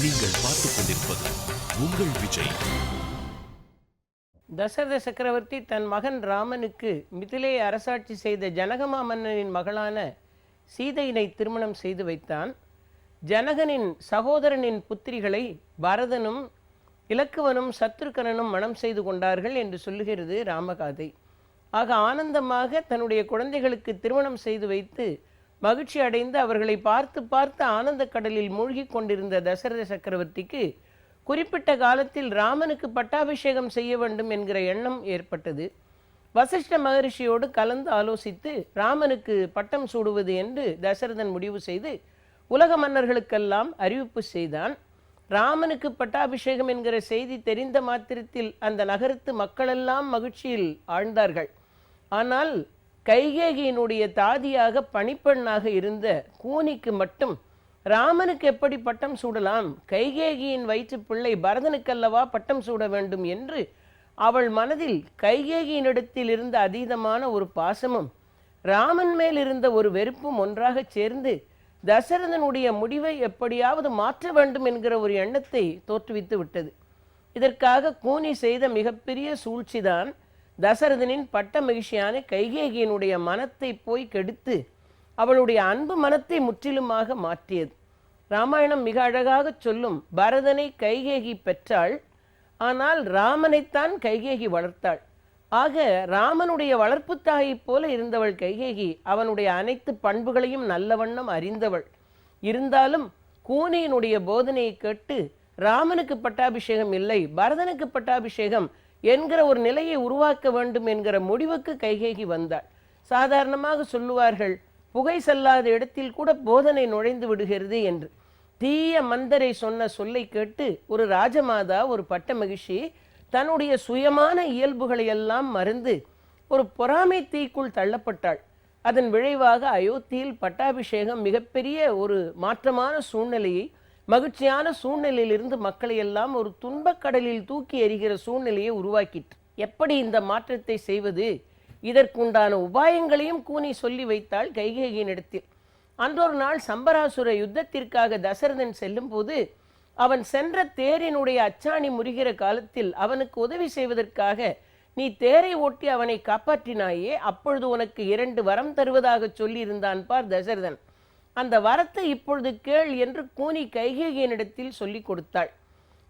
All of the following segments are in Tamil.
நீங்கள் பார்த்துக் கொண்டிருப்பது உங்கள் விஜய். தசரத சக்கரவர்த்தி தன் மகன் ராமனுக்கு மிதிலையை அரசாட்சி செய்த ஜனகமா மன்னனின் மகளான சீதையினை திருமணம் செய்து வைத்தான். ஜனகனின் சகோதரனின் புத்திரிகளை பரதனும் இலக்குவனும் சத்ருகனனும் மணம் செய்து கொண்டார்கள் என்று சொல்லுகிறது ராமகாதை. ஆக ஆனந்தமாக தன்னுடைய குழந்தைகளுக்கு திருமணம் செய்து வைத்து மகிழ்ச்சி அடைந்து அவர்களை பார்த்து பார்த்து ஆனந்த கடலில் மூழ்கி கொண்டிருந்த தசரத சக்கரவர்த்திக்கு குறிப்பிட்ட காலத்தில் ராமனுக்கு பட்டாபிஷேகம் செய்ய வேண்டும் என்கிற எண்ணம் ஏற்பட்டது. வசிஷ்ட மகரிஷியோடு கலந்து ஆலோசித்து ராமனுக்கு பட்டம் சூடுவது என்று தசரதன் முடிவு செய்து உலக மன்னர்களுக்கெல்லாம் அறிவிப்பு செய்தான். ராமனுக்கு பட்டாபிஷேகம் என்கிற செய்தி தெரிந்த மாத்திரத்தில் அந்த நகரத்து மக்களெல்லாம் மகிழ்ச்சியில் ஆழ்ந்தார்கள். ஆனால் கைகேகியினுடைய தாதியாக பணிப்பெண்ணாக இருந்த கூனிக்கு மட்டும் ராமனுக்கு எப்படி பட்டம் சூடலாம், கைகேகியின் வயிற்று பிள்ளை பரதனுக்கல்லவா பட்டம் சூட வேண்டும் என்று அவள் மனதில் கைகேகியினிடத்தில் இருந்த அதீதமான ஒரு பாசமும் ராமன் மேல் இருந்த ஒரு வெறுப்பும் ஒன்றாக சேர்ந்து தசரதனுடைய முடிவை எப்படியாவது மாற்ற வேண்டும் என்கிற ஒரு எண்ணத்தை தோற்றுவித்து விட்டது. இதற்காக கூனி செய்த மிகப்பெரிய சூழ்ச்சிதான் தசரதனின் பட்ட மகிழ்ச்சியான கைகேகியினுடைய மனத்தை போய் கெடுத்து அவளுடைய அன்பு மனத்தை முற்றிலுமாக மாற்றியது. ராமாயணம் மிக அழகாக சொல்லும், பரதனை கைகேகி பெற்றாள், ஆனால் ராமனைத்தான் கைகேகி வளர்த்தாள். ஆக ராமனுடைய வளர்ப்பு தாயைப் போல இருந்தவள் கைகேகி. அவனுடைய அனைத்து பண்புகளையும் நல்ல வண்ணம் அறிந்தவள். இருந்தாலும் கூனியினுடைய போதனையை கேட்டு ராமனுக்கு பட்டாபிஷேகம் இல்லை, பரதனுக்கு பட்டாபிஷேகம் என்கிற ஒரு நிலையை உருவாக்க வேண்டும் என்கிற முடிவுக்கு கைகேகி வந்தாள். சாதாரணமாக சொல்லுவார்கள், புகை செல்லாத இடத்தில் கூட போதனை நுழைந்து விடுகிறது என்று. தீய மந்தரை சொன்ன சொல்லை கேட்டு ஒரு ராஜமாதா, ஒரு பட்ட மகிழ்ச்சி தன்னுடைய சுயமான இயல்புகளை எல்லாம் மறந்து ஒரு பொறாமை தீக்குள் தள்ளப்பட்டாள். அதன் விளைவாக அயோத்தியில் பட்டாபிஷேகம் மிகப்பெரிய ஒரு மாற்றமான சூழ்நிலையை, மகிழ்ச்சியான சூழ்நிலையிலிருந்து மக்களை எல்லாம் ஒரு துன்பக்கடலில் தூக்கி எறிகிற சூழ்நிலையை உருவாக்கிற்று. எப்படி இந்த மாற்றத்தை செய்வது, இதற்குண்டான உபாயங்களையும் கூனி சொல்லி வைத்தாள் கைகேகியினிடத்தில். அன்றொரு நாள் சம்பராசுர யுத்தத்திற்காக தசரதன் செல்லும் போது அவன் சென்ற தேரினுடைய அச்சாணி முறிகிற காலத்தில் அவனுக்கு உதவி செய்வதற்காக நீ தேரை ஓட்டி அவனை காப்பாற்றினாயே, அப்பொழுது உனக்கு 2 வரம் தருவதாக சொல்லியிருந்தான் பார் தசரதன். அந்த வரத்தை இப்பொழுது கேள் என்று கூனி கைகேகியினிடத்தில் சொல்லி கொடுத்தாள்.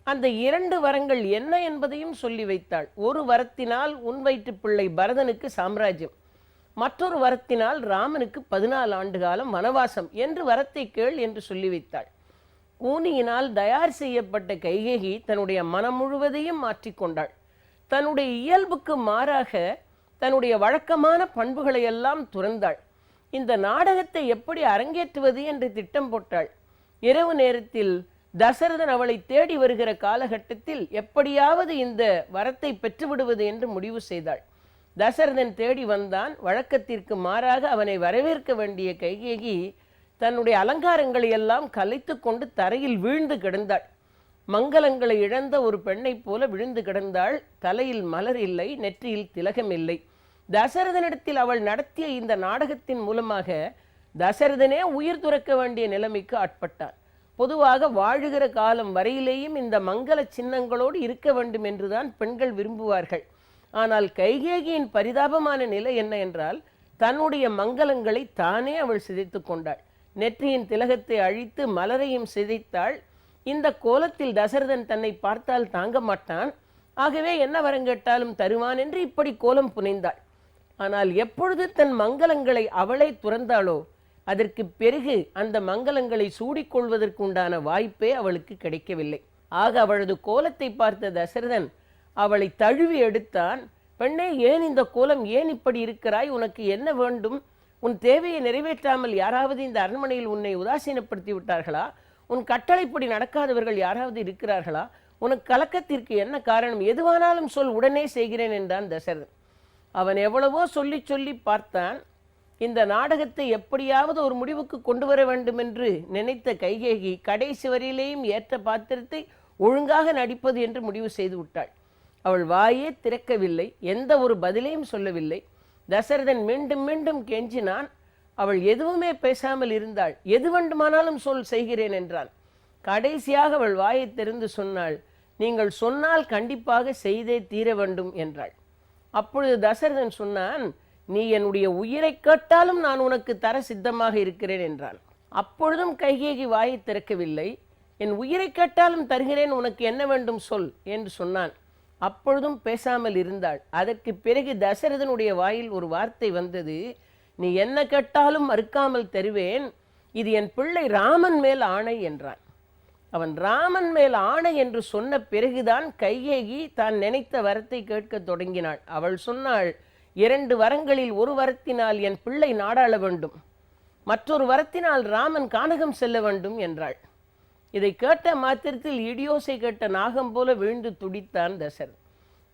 அந்த 2 வரங்கள் என்ன என்பதையும் சொல்லி வைத்தாள். ஒரு வரத்தினால் உன் வயிற்று பிள்ளை பரதனுக்கு சாம்ராஜ்யம், மற்றொரு வரத்தினால் ராமனுக்கு 14 ஆண்டு காலம் வனவாசம் என்று வரத்தை கேள் என்று சொல்லி வைத்தாள். கூனியினால் தயார் செய்யப்பட்ட கைகேகி தன்னுடைய மனம் முழுவதையும் மாற்றிக்கொண்டாள். தன்னுடைய இயல்புக்கு மாறாக தன்னுடைய வழக்கமான பண்புகளை எல்லாம் துறந்தாள். இந்த நாடகத்தை எப்படி அரங்கேற்றுவது என்று திட்டம் போட்டாள். இரவு நேரத்தில் தசரதன் அவளை தேடி வருகிற காலகட்டத்தில் எப்படியாவது இந்த வரத்தை பெற்றுவிடுவது என்று முடிவு செய்தாள். தசரதன் தேடி வந்தான். வழக்கத்திற்கு மாறாக அவனை வரவேற்க வேண்டிய கைகேகி தன்னுடைய அலங்காரங்களை எல்லாம் கலைத்து கொண்டு தரையில் வீழ்ந்து கிடந்தாள். மங்களங்களை இழந்த ஒரு பெண்ணைப் போல விழுந்து கிடந்தாள். தலையில் மலர் இல்லை, நெற்றியில் திலகம் இல்லை. தசரதனிடத்தில் அவள் நடத்திய இந்த நாடகத்தின் மூலமாக தசரதனே உயிர் துறக்க வேண்டிய நிலைமைக்கு ஆட்பட்டான். பொதுவாக வாழுகிற காலம் வரையிலேயும் இந்த மங்கள சின்னங்களோடு இருக்க வேண்டும் என்றுதான் பெண்கள் விரும்புவார்கள். ஆனால் கைகேகியின் பரிதாபமான நிலை என்ன என்றால், தன்னுடைய மங்களங்களை தானே அவள் சிதைத்து கொண்டாள். நெற்றியின் திலகத்தை அழித்து மலரையும் சிதைத்தாள். இந்த கோலத்தில் தசரதன் தன்னை பார்த்தால் தாங்க மாட்டான். ஆகவே என்ன வரங்கேட்டாலும் தருவான் என்று இப்படி கோலம் புனைந்தாள். ஆனால் எப்பொழுது தன் மங்களங்களை அவளை துறந்தாளோ அதற்கு பிறகு அந்த மங்களங்களை சூடிக்கொள்வதற்குண்டான வாய்ப்பே அவளுக்கு கிடைக்கவில்லை. ஆக அவளது கோலத்தை பார்த்த தசரதன் அவளை தழுவி எடுத்தான். பெண்ணே, ஏன் இந்த கோலம், ஏன் இப்படி இருக்கிறாய், உனக்கு என்ன வேண்டும், உன் தேவையை நிறைவேற்றாமல் யாராவது இந்த அரண்மனையில் உன்னை உதாசீனப்படுத்தி விட்டார்களா, உன் கட்டளைப்படி நடக்காதவர்கள் யாராவது இருக்கிறார்களா, உனக்கு கலக்கத்திற்கு என்ன காரணம், எதுவானாலும் சொல், உடனே செய்கிறேன் என்றான் தசரதன். அவன் எவ்வளவோ சொல்லி சொல்லி பார்த்தான். இந்த நாடகத்தை எப்படியாவது ஒரு முடிவுக்கு கொண்டு வர வேண்டும் என்று நினைத்த கைகேகி கடைசி வரையிலேயும் ஏற்ற பாத்திரத்தை ஒழுங்காக நடிப்பது என்று முடிவு செய்து விட்டாள். அவள் வாயே திறக்கவில்லை, எந்த ஒரு பதிலையும் சொல்லவில்லை. தசரதன் மீண்டும் மீண்டும் கெஞ்சினான். அவள் எதுவுமே பேசாமல் இருந்தாள். எது வேண்டுமானாலும் சொல், செய்கிறேன் என்றான். கடைசியாக அவள் வாயை திறந்து சொன்னாள், நீங்கள் சொன்னால் கண்டிப்பாக செய்தே தீர வேண்டும் என்றாள். அப்பொழுது தசரதன் சொன்னான், நீ என்னுடைய உயிரை கேட்டாலும் நான் உனக்கு தர சித்தமாக இருக்கிறேன் என்றான். அப்பொழுதும் கைகேயி வாயை திறக்கவில்லை. என் உயிரை கேட்டாலும் தருகிறேன், உனக்கு என்ன வேண்டும் சொல் என்று சொன்னான். அப்பொழுதும் பேசாமல் இருந்தாள். அதற்கு பிறகு தசரதனுடைய வாயில் ஒரு வார்த்தை வந்தது, நீ என்ன கேட்டாலும் மறுக்காமல் தருவேன், இது என் பிள்ளை ராமன் மேல் ஆணை என்றான். அவன் ராமன் மேல் ஆணை என்று சொன்ன பிறகுதான் கைகேயி தான் நினைத்த வரத்தை கேட்க தொடங்கினாள். அவள் சொன்னாள், 2 வரங்களில் ஒரு வரத்தினால் என் பிள்ளை நாடாள வேண்டும், மற்றொரு வரத்தினால் ராமன் கானகம் செல்ல வேண்டும் என்றாள். இதை கேட்ட மாத்திரத்தில் இடியோசை கேட்ட நாகம் போல விழுந்து துடித்தான் தசரதன்.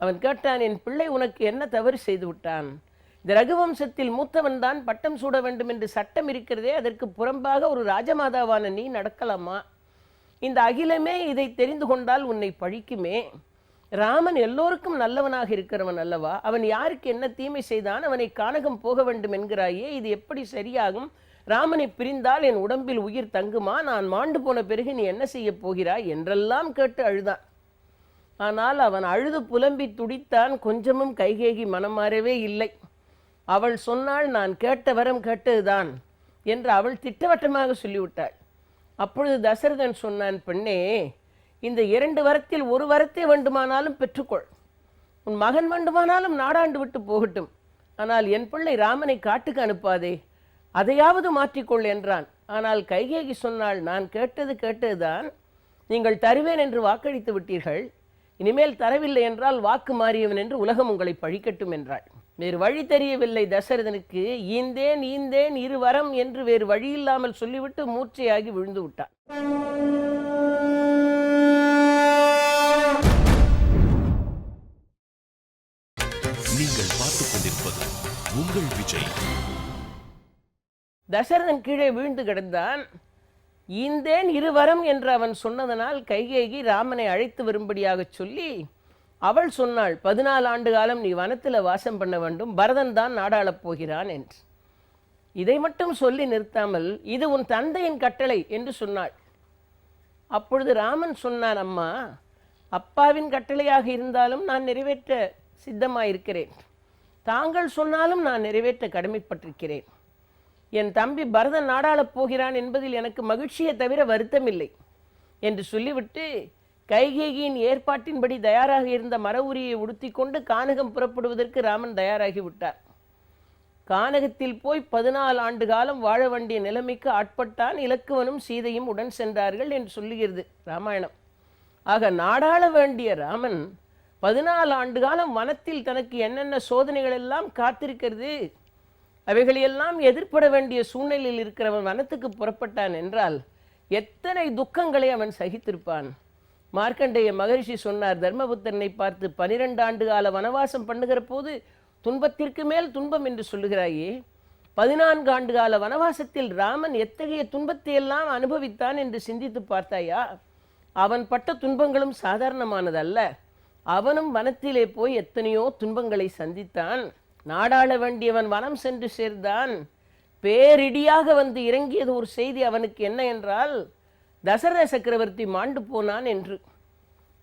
அவன் கேட்டான், என் பிள்ளை உனக்கு என்ன தவறு செய்து விட்டான்? இந்த ரகுவம்சத்தில் மூத்தவன் தான் பட்டம் சூட வேண்டும் என்று சட்டம் இருக்கிறதே, அதற்கு புறம்பாக ஒரு ராஜமாதாவான நீ நடக்கலாமா? இந்த அகிலமே இதை தெரிந்து கொண்டால் உன்னை பழிக்குமே. ராமன் எல்லோருக்கும் நல்லவனாக இருக்கிறவன் அல்லவா? அவன் யாருக்கு என்ன தீமை செய்தான்? அவனை கானகம் போக வேண்டும் என்கிறாயே, இது எப்படி சரியாகும்? ராமனை பிரிந்தால் என் உடம்பில் உயிர் தங்குமா? நான் மாண்டு போன பிறகு நீ என்ன செய்ய போகிறாய் என்றெல்லாம் கேட்டு அழுதான். ஆனால் அவன் அழுது புலம்பி துடித்தான். கொஞ்சமும் கைகேயி மனம் மாறவே இல்லை. அவள் சொன்னாள், நான் கேட்ட வரம் கேட்டதுதான் என்று அவள் திட்டவட்டமாக சொல்லிவிட்டாள். அப்பொழுது தசரதன் சொன்னான், பெண்ணே, இந்த 2 வரத்தில் ஒரு வரத்தை வேண்டுமானாலும் பெற்றுக்கொள், உன் மகன் வேண்டுமானாலும் நாடாண்டு விட்டு போகட்டும், ஆனால் என் பிள்ளை ராமனை காட்டுக்கு அனுப்பாதே, அதையாவது மாற்றிக்கொள் என்றான். ஆனால் கைகேயி சொன்னாள், நான் கேட்டதுதான், நீங்கள் தருவேன் என்று வாக்களித்து விட்டீர்கள், இனிமேல் தரவில்லை என்றால் வாக்கு மாறியவன் என்று உலகம் உங்களை பழிக்கட்டும் என்றாள். வேறு வழி தெரியவில்லை தசரதனுக்கு. ஈந்தேன் 2 வரம் என்று வேறு வழி இல்லாமல் சொல்லிவிட்டு மூர்ச்சையாகி விழுந்து விட்டான். நீங்கள் பார்த்துக் கொண்டிருப்பது உங்கள் விஜய். தசரதன் கீழே வீழ்ந்து கிடந்தான். ஈந்தேன் 2 வரம் என்று அவன் சொன்னதனால் கைகேயி ராமனை அழைத்து வரும்படியாக சொல்லி அவள் சொன்னாள், 14 ஆண்டு காலம் நீ வனத்தில் வாசம் பண்ண வேண்டும், பரதன் தான் நாடாளப் போகிறான் என்று. இதை மட்டும் சொல்லி நிறுத்தாமல், இது உன் தந்தையின் கட்டளை என்று சொன்னாள். அப்பொழுது ராமன் சொன்னான், அம்மா, அப்பாவின் கட்டளையாக இருந்தாலும் நான் நிறைவேற்ற சித்தமாயிருக்கிறேன், தாங்கள் சொன்னாலும் நான் நிறைவேற்ற கடமைப்பட்டிருக்கிறேன். என் தம்பி பரதன் நாடாளப் போகிறான் என்பதில் எனக்கு மகிழ்ச்சியை தவிர வருத்தமில்லை என்று சொல்லிவிட்டு கைகேயியின் ஏற்பாட்டின்படி தயாராக இருந்த மர உரியை உடுத்தி கொண்டு கானகம் புறப்படுவதற்கு ராமன் தயாராகி விட்டார். கானகத்தில் போய் 14 ஆண்டு காலம் வாழ வேண்டிய நிலைமைக்கு ஆட்பட்டான். இலக்குவனும் சீதையும் உடன் சென்றார்கள் என்று சொல்லுகிறது ராமாயணம். ஆக நாடாள வேண்டிய ராமன் 14 ஆண்டு காலம் வனத்தில் தனக்கு என்னென்ன சோதனைகள் எல்லாம் காத்திருக்கிறது, அவைகளையெல்லாம் எதிர்ப்பட வேண்டிய சூழ்நிலையில் இருக்கிறவன் வனத்துக்கு புறப்பட்டான் என்றால் எத்தனை துக்கங்களை அவன் சகித்திருப்பான். மார்க்கண்டேய மகரிஷி சொன்னார், தர்மபுத்திரனை பார்த்து 12 ஆண்டு கால வனவாசம் பண்ணுகிற போது துன்பத்திற்கு மேல் துன்பம் என்று சொல்லுகிறாயே, 14 ஆண்டு கால வனவாசத்தில் ராமன் எத்தகைய துன்பத்தை எல்லாம் அனுபவித்தான் என்று சிந்தித்து பார்த்தாயா? அவன் பட்ட துன்பங்களும் சாதாரணமானதல்ல. அவனும் வனத்திலே போய் எத்தனையோ துன்பங்களை சந்தித்தான். நாடாள வேண்டியவன் வனம் சென்று சேர்ந்தான். பேரிடியாக வந்து இறங்கியது ஒரு செய்தி அவனுக்கு என்ன என்றால், தசரத சக்கரவர்த்தி மாண்டு போனான் என்று.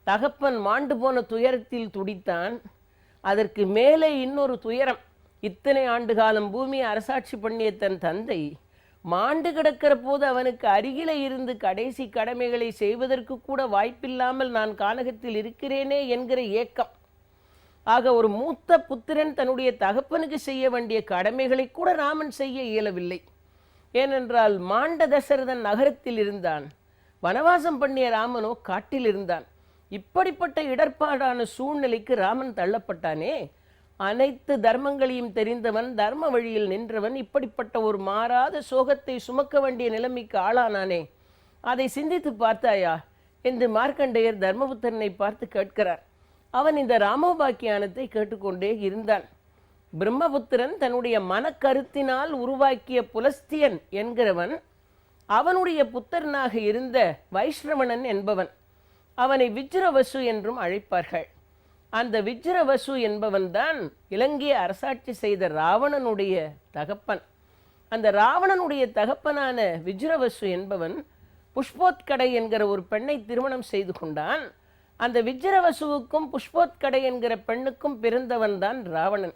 தகப்பன் மாண்டு போன துயரத்தில் துடித்தான். அதற்கு மேலே இன்னொரு துயரம், இத்தனை ஆண்டு காலம் பூமியை அரசாட்சி பண்ணிய தன் தந்தை மாண்டு கிடக்கிற போது அவனுக்கு அருகிலே இருந்து கடைசி கடமைகளை செய்வதற்கு கூட வாய்ப்பில்லாமல் நான் கானகத்தில் இருக்கிறேனே என்கிற ஏக்கம். ஆக ஒரு மூத்த புத்திரன் தன்னுடைய தகப்பனுக்கு செய்ய வேண்டிய கடமைகளை கூட ராமன் செய்ய இயலவில்லை. ஏனென்றால் மாண்ட தசரதன் நகரத்தில் இருந்தான், வனவாசம் பண்ணிய ராமனோ காட்டில் இருந்தான். இப்படிப்பட்ட இடர்பாடான சூழ்நிலைக்கு ராமன் தள்ளப்பட்டானே. அனைத்து தர்மங்களையும் தெரிந்தவன், தர்ம வழியில் நின்றவன், இப்படிப்பட்ட ஒரு மாறாத சோகத்தை சுமக்க வேண்டிய நிலைமைக்கு ஆளானானே. அதை சிந்தித்து பார்த்தாயா என்று மார்க்கண்டேயர் தர்மபுத்திரனை பார்த்து கேட்கிறார். அவன் இந்த ராமோபாக்கியானத்தை கேட்டுக்கொண்டே இருந்தான். பிரம்மபுத்திரன் தன்னுடைய மனக்கருத்தினால் உருவாக்கிய புலஸ்தியன் என்கிறவன் அவனுடைய புத்திரனாக இருந்த வைஷ்ணவனன் என்பவன். அவனை விஜ்ரவசு என்றும் அழைப்பார்கள். அந்த விஜ்ரவசு என்பவன் தான் இலங்கையை அரசாட்சி செய்த ராவணனுடைய தகப்பன். அந்த ராவணனுடைய தகப்பனான விஜ்ரவசு என்பவன் புஷ்போத்கடை என்கிற ஒரு பெண்ணை திருமணம் செய்து கொண்டான். அந்த விஜ்ரவசுவுக்கும் புஷ்போத்கடை என்கிற பெண்ணுக்கும் பிறந்தவன் தான் ராவணன்.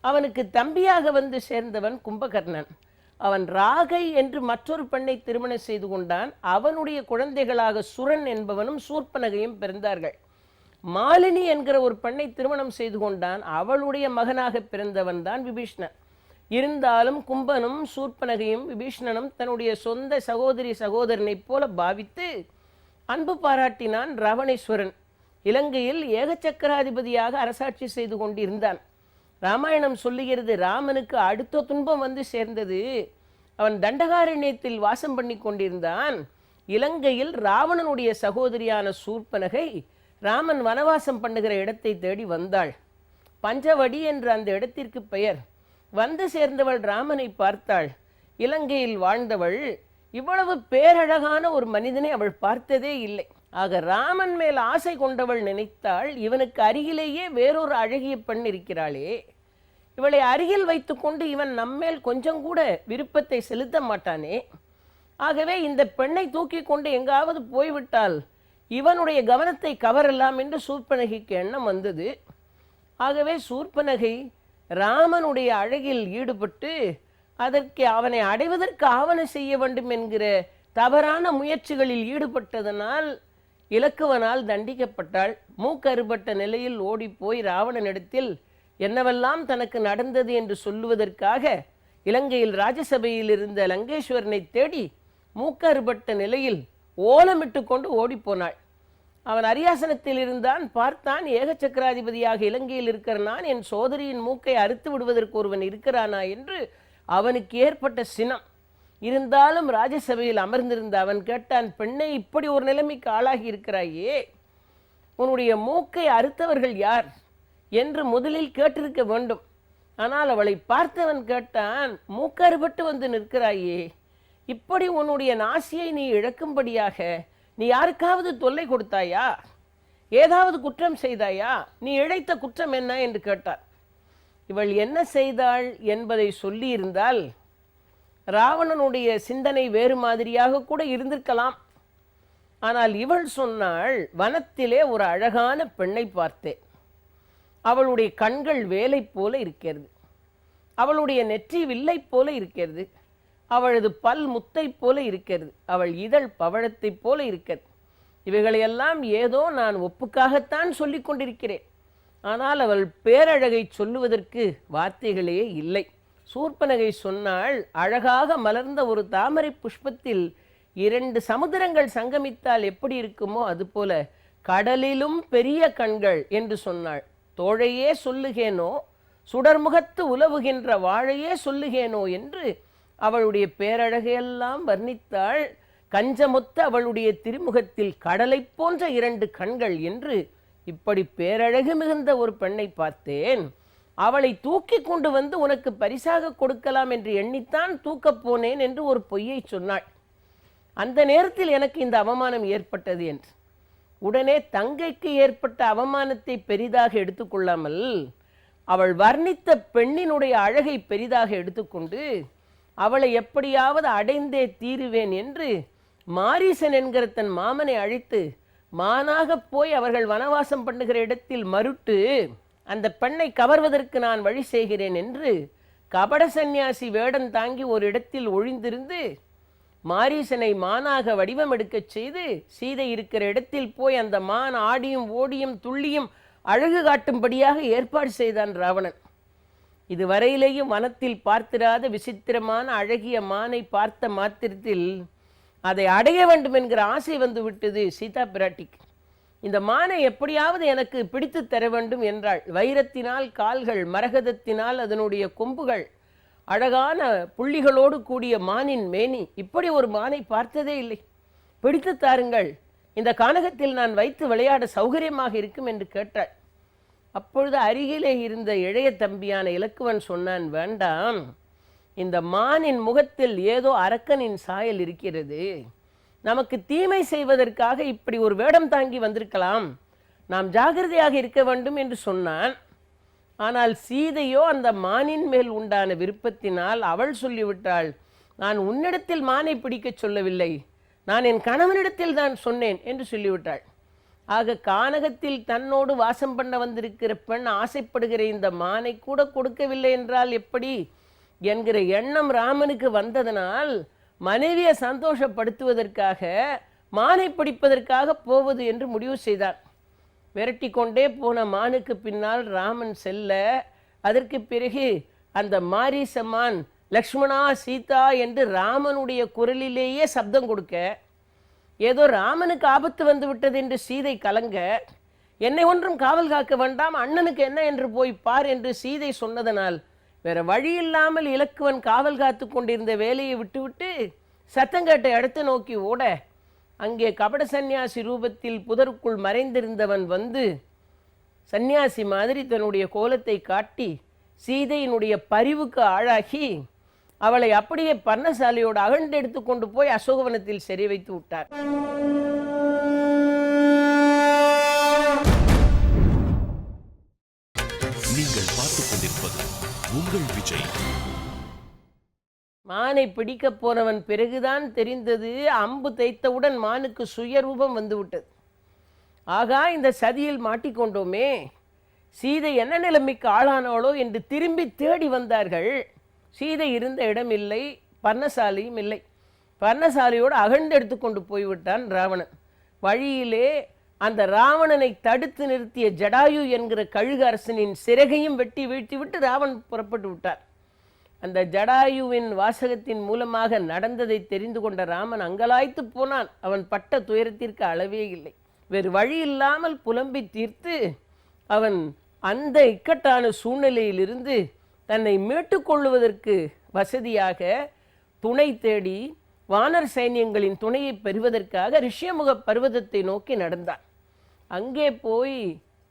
அவனுக்கு தம்பியாக வந்து சேர்ந்தவன் கும்பகர்ணன். அவன் ராகை என்று மற்றொரு பெண்ணை திருமணம் செய்து கொண்டான். அவனுடைய குழந்தைகளாக சுரன் என்பவனும் சூர்ப்பனகையும் பிறந்தார்கள். மாலினி என்கிற ஒரு பெண்ணை திருமணம் செய்து கொண்டான். அவளுடைய மகனாக பிறந்தவன் தான் விபீஷ்ணன். இருந்தாலும் கும்பனும் சூர்ப்பனகையும் விபீஷ்ணனும் தன்னுடைய சொந்த சகோதரனைப் போல பாவித்து அன்பு பாராட்டினான் ராவணேஸ்வரன். இலங்கையில் ஏகச்சக்கராதிபதியாக அரசாட்சி செய்து கொண்டிருந்தான். ராமாயணம் சொல்லுகிறது, ராமனுக்கு அடுத்த துன்பம் வந்து சேர்ந்தது. அவன் தண்டகாரண்யத்தில் வாசம் பண்ணி கொண்டிருந்தான். இலங்கையில் ராவணனுடைய சகோதரியான சூர்ப்பனகை ராமன் வனவாசம் பண்ணுகிற இடத்தை தேடி வந்தாள். பஞ்சவடி என்ற அந்த இடத்திற்கு பெயர். வந்து சேர்ந்தவள் ராமனை பார்த்தாள். இலங்கையில் வாழ்ந்தவள் இவ்வளவு பேரழகான ஒரு மனிதனை அவள் பார்த்ததே இல்லை. ஆக ராமன் மேல் ஆசை கொண்டவள் நினைத்தாள், இவனுக்கு அருகிலேயே வேறொரு அழகிய பெண் இருக்கிறாளே, இவளை அருகில் வைத்துக்கொண்டு இவன் நம்மேல் கொஞ்சம் கூட விருப்பத்தை செலுத்த மாட்டானே, ஆகவே இந்த பெண்ணை தூக்கி கொண்டு எங்காவது போய்விட்டால் இவனுடைய கவனத்தை கவரலாம் என்று சூர்ப்பனகைக்கு எண்ணம் வந்தது. ஆகவே சூர்ப்பனகை ராமனுடைய அழகில் ஈடுபட்டு அதற்கு அவனை அடைவதற்கு ஆவணம் செய்ய வேண்டும் என்கிற தவறான முயற்சிகளில் ஈடுபட்டதனால் இலக்குவனால் தண்டிக்கப்பட்டாள். மூக்கறுபட்ட நிலையில் ஓடிப்போய் ராவணனிடத்தில் என்னவெல்லாம் தனக்கு நடந்தது என்று சொல்லுவதற்காக இலங்கையில் ராஜசபையில் இருந்த லங்கேஸ்வரனை தேடி மூக்கறுபட்ட நிலையில் ஓலமிட்டு கொண்டு ஓடிப்போனாள். அவன் அரியாசனத்தில் இருந்தான். பார்த்தான், ஏகச்சக்கராதிபதியாக இலங்கையில் இருக்கிற நான் என் சோதரியின் மூக்கை அறுத்து விடுவதற்கு ஒருவன் இருக்கிறானா என்று அவனுக்கு ஏற்பட்ட சினம். இருந்தாலும் ராஜசபையில் அமர்ந்திருந்த அவன் கேட்டான், பெண்ணை இப்படி ஒரு நிலைமைக்கு ஆளாகி இருக்கிறாயே, உன்னுடைய மூக்கை அறுத்தவர்கள் யார் என்று முதலில் கேட்டிருக்க வேண்டும். ஆனால் அவளை பார்த்தவன் கேட்டான், மூக்கறுபட்டு வந்து நிற்கிறாயே, இப்படி உன்னுடைய நாசியை நீ இழக்கும்படியாக நீ யாருக்காவது தொல்லை கொடுத்தாயா, ஏதாவது குற்றம் செய்தாயா, நீ இழைத்த குற்றம் என்ன என்று கேட்டார். இவள் என்ன செய்தாள் என்பதை சொல்லியிருந்தால் ராவணனுடைய சிந்தனை வேறு மாதிரியாக கூட இருந்திருக்கலாம். ஆனால் இவள் சொன்னாள், வனத்திலே ஒரு அழகான பெண்ணை பார்த்தேன், அவளுடைய கண்கள் வேலை போல இருக்கிறது, அவளுடைய நெற்றி வில்லை போல இருக்கிறது, அவளது பல் முத்தை போல இருக்கிறது, அவள் இதழ் பவழத்தை போல இருக்கிறது. இவைகளையெல்லாம் ஏதோ நான் ஒப்புக்காகத்தான் சொல்லி கொண்டிருக்கிறேன். ஆனால் அவள் பேரழகை சொல்லுவதற்கு வார்த்தைகளே இல்லை. சூர்ப்பனகை சொன்னாள், அழகாக மலர்ந்த ஒரு தாமரை புஷ்பத்தில் 2 சமுத்திரங்கள் சங்கமித்தால் எப்படி இருக்குமோ அதுபோல கடலிலும் பெரிய கண்கள் என்று சொன்னாள். தோழையே சொல்லுகேனோ, சுடர்முகத்து உலவுகின்ற வாழையே சொல்லுகேனோ என்று அவளுடைய பேரழகையெல்லாம் வர்ணித்தாள். கஞ்சமொத்த அவளுடைய திருமுகத்தில் கடலை போன்ற 2 கண்கள் என்று இப்படி பேரழகு மிகுந்த ஒரு பெண்ணை பார்த்தேன். அவளை தூக்கி கொண்டு வந்து உனக்கு பரிசாக கொடுக்கலாம் என்று எண்ணித்தான் தூக்கப் போனேன் என்று ஒரு பொய்யை சொன்னாள். அந்த நேரத்தில் எனக்கு இந்த அவமானம் ஏற்பட்டது என்று. உடனே தங்கைக்கு ஏற்பட்ட அவமானத்தை பெரிதாக எடுத்துக்கொள்ளாமல் அவள் வர்ணித்த பெண்ணினுடைய அழகை பெரிதாக எடுத்துக்கொண்டு அவளை எப்படியாவது அடைந்தே தீருவேன் என்று மாரீசன் என்கிற தன் மாமனை அழைத்து மானாக போய் அவர்கள் வனவாசம் பண்ணுகிற இடத்தில் மறுட்டு அந்த பெண்ணை கவர்வதற்கு நான் வழி செய்கிறேன் என்று கபட சந்நியாசி வேடம் தாங்கி ஒரு இடத்தில் ஒழிந்திருந்து மாரீசனை மானாக வடிவம் எடுக்கச் செய்து சீதை இருக்கிற இடத்தில் போய் அந்த மான் ஆடியும் ஓடியும் துள்ளியும் அழகு காட்டும்படியாக ஏற்பாடு செய்தான் ராவணன். இதுவரையிலேயும் வனத்தில் பார்த்திராத விசித்திரமான அழகிய மானை பார்த்த மாத்திரத்தில் அதை அடைய வேண்டும் என்கிற ஆசை வந்து விட்டது சீதா பிராட்டிக்கு. இந்த மானை எப்படியாவது எனக்கு பிடித்து தர வேண்டும் என்றாள். வைரத்தினால் கால்கள், மரகதத்தினால் அதனுடைய கொம்புகள், அழகான புள்ளிகளோடு கூடிய மானின் மேனி, இப்படி ஒரு மானை பார்த்ததே இல்லை, பிடித்து தாருங்கள், இந்த கானகத்தில் நான் வைத்து விளையாட சௌகரியமாக இருக்கும் என்று கேட்டாள். அப்பொழுது அருகிலே இருந்த இளைய தம்பியான இலக்குவன் சொன்னான், வேண்டாம், இந்த மானின் முகத்தில் ஏதோ அரக்கனின் சாயல் இருக்கிறது, நமக்கு தீமை செய்வதற்காக இப்படி ஒரு வேடம் தாங்கி வந்திருக்கலாம், நாம் ஜாகிரதையாக இருக்க வேண்டும் என்று சொன்னான். ஆனால் சீதையோ அந்த மானின் மேல் உண்டான விருப்பத்தினால் அவள் சொல்லிவிட்டாள், நான் உன்னிடத்தில் மானை பிடிக்க சொல்லவில்லை, நான் என் கணவனிடத்தில் தான் சொன்னேன் என்று சொல்லிவிட்டாள். ஆக கானகத்தில் தன்னோடு வாசம் பண்ண வந்திருக்கிற பெண் ஆசைப்படுகிற இந்த மானை கூட கொடுக்கவில்லை என்றால் எப்படி என்கிற எண்ணம் ராமனுக்கு வந்ததனால் மனைவியை சந்தோஷப்படுத்துவதற்காக மானை பிடிப்பதற்காக போவது என்று முடிவு செய்தார். விரட்டி கொண்டே போன மானுக்கு பின்னால் ராமன் செல்ல, அதற்கு பிறகு அந்த மாரீசமான் லக்ஷ்மணா சீதா என்று ராமனுடைய குரலிலேயே சப்தம் கொடுக்க, ஏதோ ராமனுக்கு ஆபத்து வந்து விட்டது என்று சீதை கலங்க, என்னை ஒன்றும் காவல் காக்க வேண்டாம், அண்ணனுக்கு என்ன என்று போய் பார் என்று சீதை சொன்னதனால் வேற வழி இல்லாமல் இலக்குவன் காவல் காத்து கொண்டிருந்த வேலையை விட்டுவிட்டு சத்தங்கேட்ட இடத்தை நோக்கி ஓட, அங்கே கபட சந்நியாசி ரூபத்தில் புதருக்குள் மறைந்திருந்தவன் வந்து சந்நியாசி மாதிரி தன்னுடைய கோலத்தை காட்டி சீதையினுடைய பரிவுக்கு ஆளாகி அவளை அப்படியே பர்ணசாலையோடு அகண்டெடுத்து கொண்டு போய் அசோகவனத்தில் சிறை வைத்து விட்டார். நீங்கள் பார்த்துக் கொண்டிருப்பது உங்கள் விஜய். மானை பிடிக்க போனவன் பிறகுதான் தெரிந்தது, அம்பு தைத்தவுடன் மானுக்கு சுயரூபம் வந்து விட்டது. ஆகா, இந்த சதியில் மாட்டிக்கொண்டோமே, சீதை என்ன நிலைமைக்கு ஆளானாளோ என்று திரும்பி தேடி வந்தார்கள். சீதை இருந்த இடம் இல்லை, பர்ணசாலையும் இல்லை. பர்ணசாலையோடு அகண்டெடுத்து கொண்டு போய்விட்டான் ராவணன். வழியிலே அந்த ராவணனை தடுத்து நிறுத்திய ஜடாயு என்கிற கழுகு அரசனின் சிறகையும் வெட்டி வீழ்த்திவிட்டு ராவணன் புறப்பட்டு விட்டார். அந்த ஜடாயுவின் வாசகத்தின் மூலமாக நடந்ததை தெரிந்து கொண்ட ராமன் அங்கலாய்த்து போனான். அவன் பட்ட துயரத்திற்கு அளவே இல்லை. வேறு வழி இல்லாமல் புலம்பி தீர்த்து அவன் அந்த இக்கட்டான சூழ்நிலையிலிருந்து தன்னை மீட்டுக்கொள்வதற்கு வசதியாக துணை தேடி வானர் சைன்யங்களின் துணையை பெறுவதற்காக ரிஷ்யமுக பர்வதத்தை நோக்கி நடந்தான். அங்கே போய்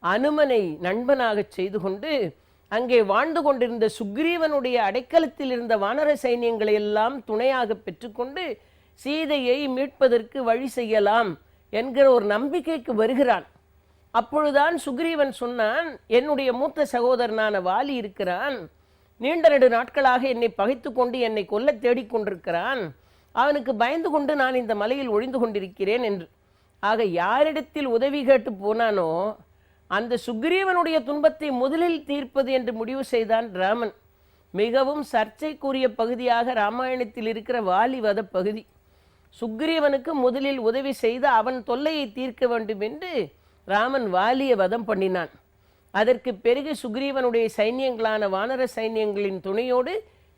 அனுமனை நண்பனாக செய்து கொண்டு அங்கே வாழ்ந்து கொண்டிருந்த சுக்ரீவனுடைய அடைக்கலத்தில் இருந்த வானர சைன்யங்களை எல்லாம் துணையாக பெற்றுக்கொண்டு சீதையை மீட்பதற்கு வழி செய்யலாம் என்கிற ஒரு நம்பிக்கைக்கு வருகிறான். அப்பொழுதுதான் சுக்ரீவன் சொன்னான், என்னுடைய மூத்த சகோதரனான வாலி இருக்கிறான், நீண்ட நெடு நாட்களாக என்னை பகைத்து கொண்டு என்னை கொல்ல தேடிக்கொண்டிருக்கிறான், அவனுக்கு பயந்து கொண்டு நான் இந்த மலையில் ஒழிந்து கொண்டிருக்கிறேன் என்று. ஆக யாரிடத்தில் உதவி கேட்டு போனானோ அந்த சுக்ரீவனுடைய துன்பத்தை முதலில் தீர்ப்பது என்று முடிவு செய்தான் ராமன். மிகவும் சர்ச்சைக்குரிய பகுதியாக ராமாயணத்தில் இருக்கிற வாலிவத பகுதி. சுக்ரீவனுக்கு முதலில் உதவி செய்து அவன் தொல்லையை தீர்க்க வேண்டும் என்று ராமன் வாலியை வதம் பண்ணினான். அதற்கு பிறகு சுக்ரீவனுடைய சைன்யங்களான வானர சைன்யங்களின் துணையோடு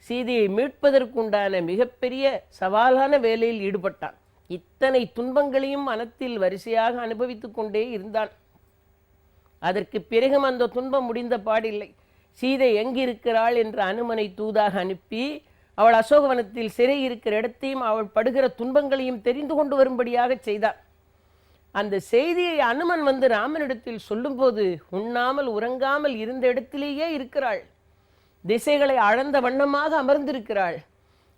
சீதையை மீட்பதற்குண்டான மிகப்பெரிய சவாலான வேலையில் ஈடுபட்டான். இத்தனை துன்பங்களையும் மனத்தில் வரிசையாக அனுபவித்து கொண்டே இருந்தான். அதற்கு பிறகும் அந்த துன்பம் முடிந்த பாடில்லை. சீதை எங்கிருக்கிறாள் என்று அனுமனை தூதாக அனுப்பி அவள் அசோகவனத்தில் சிறை இருக்கிற இடத்தையும் அவள் படுகிற துன்பங்களையும் தெரிந்து கொண்டு வரும்படியாக செய்தாள். அந்த செய்தியை அனுமன் வந்து ராமனிடத்தில் சொல்லும்போது உண்ணாமல் உறங்காமல் இருந்த இடத்திலேயே இருக்கிறாள். திசைகளை அளந்த வண்ணமாக அமர்ந்திருக்கிறாள்.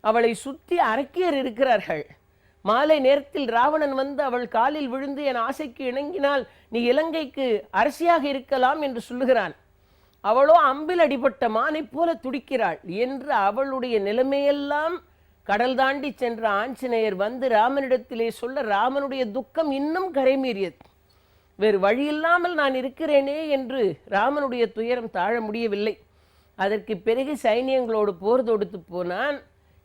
அவளை சுற்றி அரக்கியர் இருக்கிறார்கள். மாலை நேரத்தில் ராவணன் வந்து அவள் காலில் விழுந்து என் ஆசைக்கு இணங்கினால் நீ இலங்கைக்கு அரசியாக இருக்கலாம் என்று சொல்லுகிறான். அவளோ அம்பில் அடிபட்ட மானை போல துடிக்கிறாள் என்று அவளுடைய நிலைமையெல்லாம் கடல் தாண்டி சென்ற ஆஞ்சநேயர் வந்து ராமனிடத்திலே சொல்ல ராமனுடைய துக்கம் இன்னும் கரைமீறியது. வேறு வழியில்லாமல் நான் இருக்கிறேனே என்று ராமனுடைய துயரம் தாழ முடியவில்லை. அதற்கு பிறகு சைனியங்களோடு போர் தொடுத்து போனான்.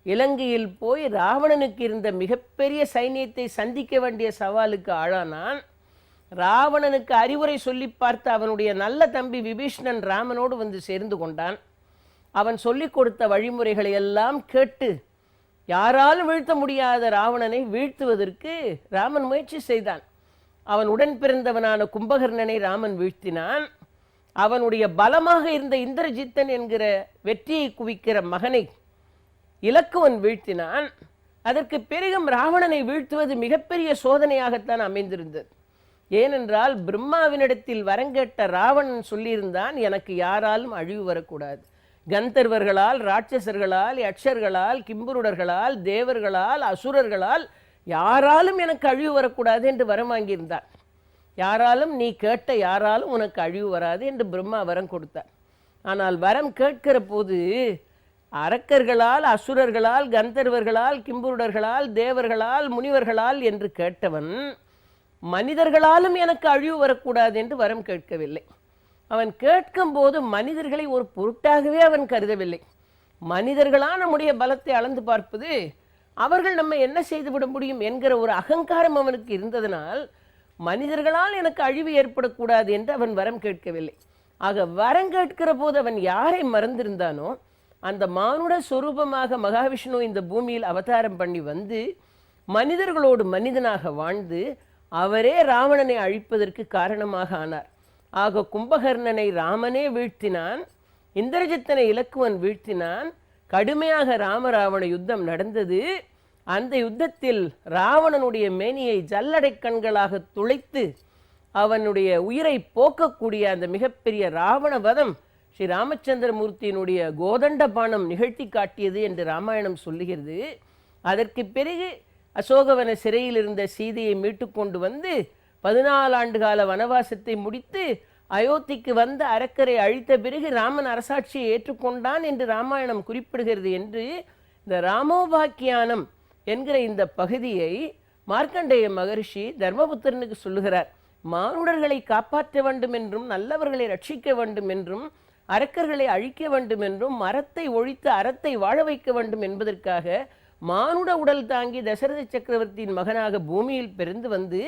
இலங்கையில் போய் ராவணனுக்கு இருந்த மிகப்பெரிய சைனியத்தை சந்திக்க வேண்டிய சவாலுக்கு ஆளானான். ராவணனுக்கு அறிவுரை சொல்லி பார்த்த அவனுடைய நல்ல தம்பி விபீஷ்ணன் ராமனோடு வந்து சேர்ந்து கொண்டான். அவன் சொல்லிக் கொடுத்த வழிமுறைகளை எல்லாம் கேட்டு யாராலும் வீழ்த்த முடியாத ராவணனை வீழ்த்துவதற்கு ராமன் முயற்சி செய்தான். அவன் உடன் பிறந்தவனான கும்பகர்ணனை ராமன் வீழ்த்தினான். அவனுடைய பலமாக இருந்த இந்திரஜித்தன் என்கிற வெற்றியை குவிக்கிற மகனை இலக்குவன் வீழ்த்தினான். அதற்கு பிறகும் ராவணனை வீழ்த்துவது மிகப்பெரிய சோதனையாகத்தான் அமைந்திருந்தது. ஏனென்றால் பிரம்மாவினிடத்தில் வரங்கேட்ட ராவணன் சொல்லியிருந்தான், எனக்கு யாராலும் அழிவு வரக்கூடாது. கந்தர்வர்களால், ராட்சசர்களால், யட்சர்களால், கிம்புருடர்களால், தேவர்களால், அசுரர்களால் யாராலும் எனக்கு அழிவு வரக்கூடாது என்று வரம் வாங்கியிருந்தார். யாராலும் நீ கேட்ட யாராலும் உனக்கு அழிவு வராது என்று பிரம்மா வரம் கொடுத்தார். ஆனால் வரம் கேட்கிற போது அரக்கர்களால், அசுரர்களால், கந்தர்வர்களால், கிம்புருடர்களால், தேவர்களால், முனிவர்களால் என்று கேட்டவன் மனிதர்களாலும் எனக்கு அழிவு வரக்கூடாது என்று வரம் கேட்கவில்லை. அவன் கேட்கும்போது மனிதர்களை ஒரு பொருட்டாகவே அவன் கருதவில்லை. மனிதர்களால் நம்முடைய பலத்தை அளந்து பார்ப்பது, அவர்கள் நம்ம என்ன செய்துவிட முடியும் என்கிற ஒரு அகங்காரம் அவனுக்கு இருந்ததனால் மனிதர்களால் எனக்கு அழிவு ஏற்படக்கூடாது என்று அவன் வரம் கேட்கவில்லை. ஆக வரம் கேட்கிற போது அவன் யாரை மறந்திருந்தானோ அந்த மானுட சொரூபமாக மகாவிஷ்ணு இந்த பூமியில் அவதாரம் பண்ணி வந்து மனிதர்களோடு மனிதனாக வாழ்ந்து அவரே ராவணனை அழிப்பதற்கு காரணமாக ஆனார். ஆக கும்பகர்ணனை ராமனே வீழ்த்தினான், இந்திரஜித்தனை இலக்குவன் வீழ்த்தினான். கடுமையாக ராமராவண யுத்தம் நடந்தது. அந்த யுத்தத்தில் ராவணனுடைய மேனியை ஜல்லடை கண்களாக துளைத்து அவனுடைய உயிரை போக்கக்கூடிய அந்த மிகப்பெரிய ராவண வதம் ஸ்ரீ ராமச்சந்திரமூர்த்தியினுடைய கோதண்ட பானம் நிகழ்த்தி காட்டியது என்று ராமாயணம் சொல்லுகிறது. அதற்கு பிறகு அசோகவன சிறையில் இருந்த சீதையை மீட்டு கொண்டு வந்து 14 ஆண்டு கால வனவாசத்தை முடித்து அயோத்திக்கு வந்த அரக்கரை அழித்த பிறகு ராமன் அரசாட்சியை ஏற்றுக்கொண்டான் என்று ராமாயணம் குறிப்பிடுகிறது என்று இந்த ராமோபாக்கியானம் என்கிற இந்த பகுதியை மார்க்கண்டேய மகரிஷி தர்மபுத்திரனுக்கு சொல்லுகிறார். மானுடர்களை காப்பாற்ற வேண்டும் என்றும் நல்லவர்களை ரட்சிக்க வேண்டும் என்றும் அரக்கர்களை அழிக்க வேண்டும் என்றும் மரத்தை ஒழித்து அறத்தை வாழ வைக்க வேண்டும் என்பதற்காக மானுட உடல் தாங்கி தசரத சக்கரவர்த்தியின் மகனாக பூமியில் பிறந்து வந்து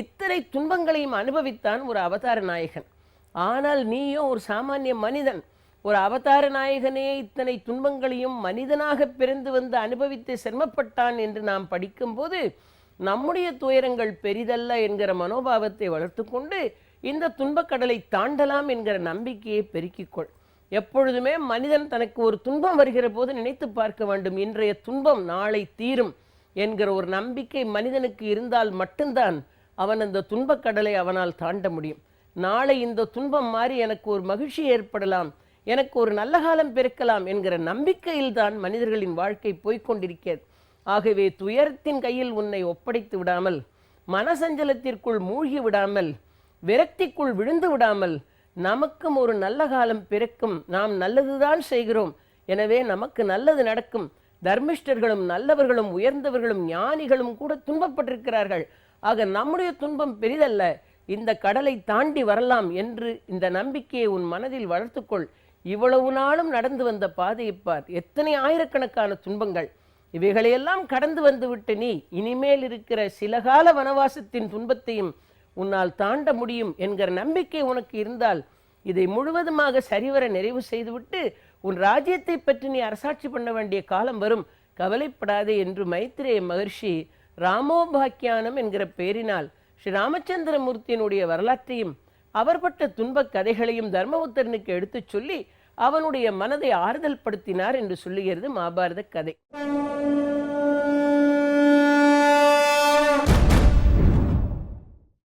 இத்தனை துன்பங்களையும் அனுபவித்தான் ஒரு அவதார நாயகன். ஆனால் நீயோ ஒரு சாமானிய மனிதன். ஒரு அவதார நாயகனே இத்தனை துன்பங்களையும் மனிதனாக பிறந்து வந்து அனுபவித்து சிரமப்பட்டான் என்று நாம் படிக்கும்போது நம்முடைய துயரங்கள் பெரிதல்ல என்கிற மனோபாவத்தை வளர்த்து கொண்டு இந்த துன்பக்கடலை தாண்டலாம் என்கிற நம்பிக்கையை பெருக்கிக்கொள். எப்பொழுதுமே மனிதன் தனக்கு ஒரு துன்பம் வருகிற போது நினைத்து பார்க்க வேண்டும், இன்றைய துன்பம் நாளை தீரும் என்கிற ஒரு நம்பிக்கை மனிதனுக்கு இருந்தால் மட்டும்தான் அவன் அந்த துன்பக்கடலை அவனால் தாண்ட முடியும். நாளை இந்த துன்பம் மாறி எனக்கு ஒரு மகிழ்ச்சி ஏற்படலாம், எனக்கு ஒரு நல்ல காலம் பிறக்கலாம் என்கிற நம்பிக்கையில் தான் மனிதர்களின் வாழ்க்கை போய்கொண்டிருக்கிறது. ஆகவே துயரத்தின் கையில் உன்னை ஒப்படைத்து விடாமல், மனசஞ்சலத்திற்குள் மூழ்கி விடாமல், விரக்திக்குள் விழுந்து விடாமல், நமக்கும் ஒரு நல்ல காலம் பிறக்கும், நாம் நல்லதுதான் செய்கிறோம், எனவே நமக்கு நல்லது நடக்கும், தர்மிஷ்டர்களும் நல்லவர்களும் உயர்ந்தவர்களும் ஞானிகளும் கூட துன்பப்பட்டிருக்கிறார்கள், ஆக நம்முடைய துன்பம் பெரிதல்ல, இந்த கடலை தாண்டி வரலாம் என்று இந்த நம்பிக்கையை உன் மனதில் வளர்த்துக்கொள். இவ்வளவு நாளும் நடந்து வந்த பாதையை பார், எத்தனை ஆயிரக்கணக்கான துன்பங்கள், இவைகளையெல்லாம் கடந்து வந்துவிட்டு நீ இனிமேல் இருக்கிற சில கால வனவாசத்தின் துன்பத்தையும் உன்னால் தாண்ட முடியும் என்கிற நம்பிக்கை உனக்கு இருந்தால் இதை முழுவதுமாக சரிவர நிறைவு செய்துவிட்டு உன் ராஜ்யத்தை பற்றி நீ அரசாட்சி பண்ண வேண்டிய காலம் வரும், கவலைப்படாதே என்று மைத்ரேய மகர்ஷி ராமோபாக்கியானம் என்கிற பெயரினால் ஸ்ரீ ராமச்சந்திரமூர்த்தியினுடைய வரலாற்றையும் அவர்பட்ட துன்பக் கதைகளையும் தர்மபுத்திரனுக்கு எடுத்துச் சொல்லி அவனுடைய மனதை ஆறுதல் படுத்தினார் என்று சொல்லுகிறது மகாபாரத கதை.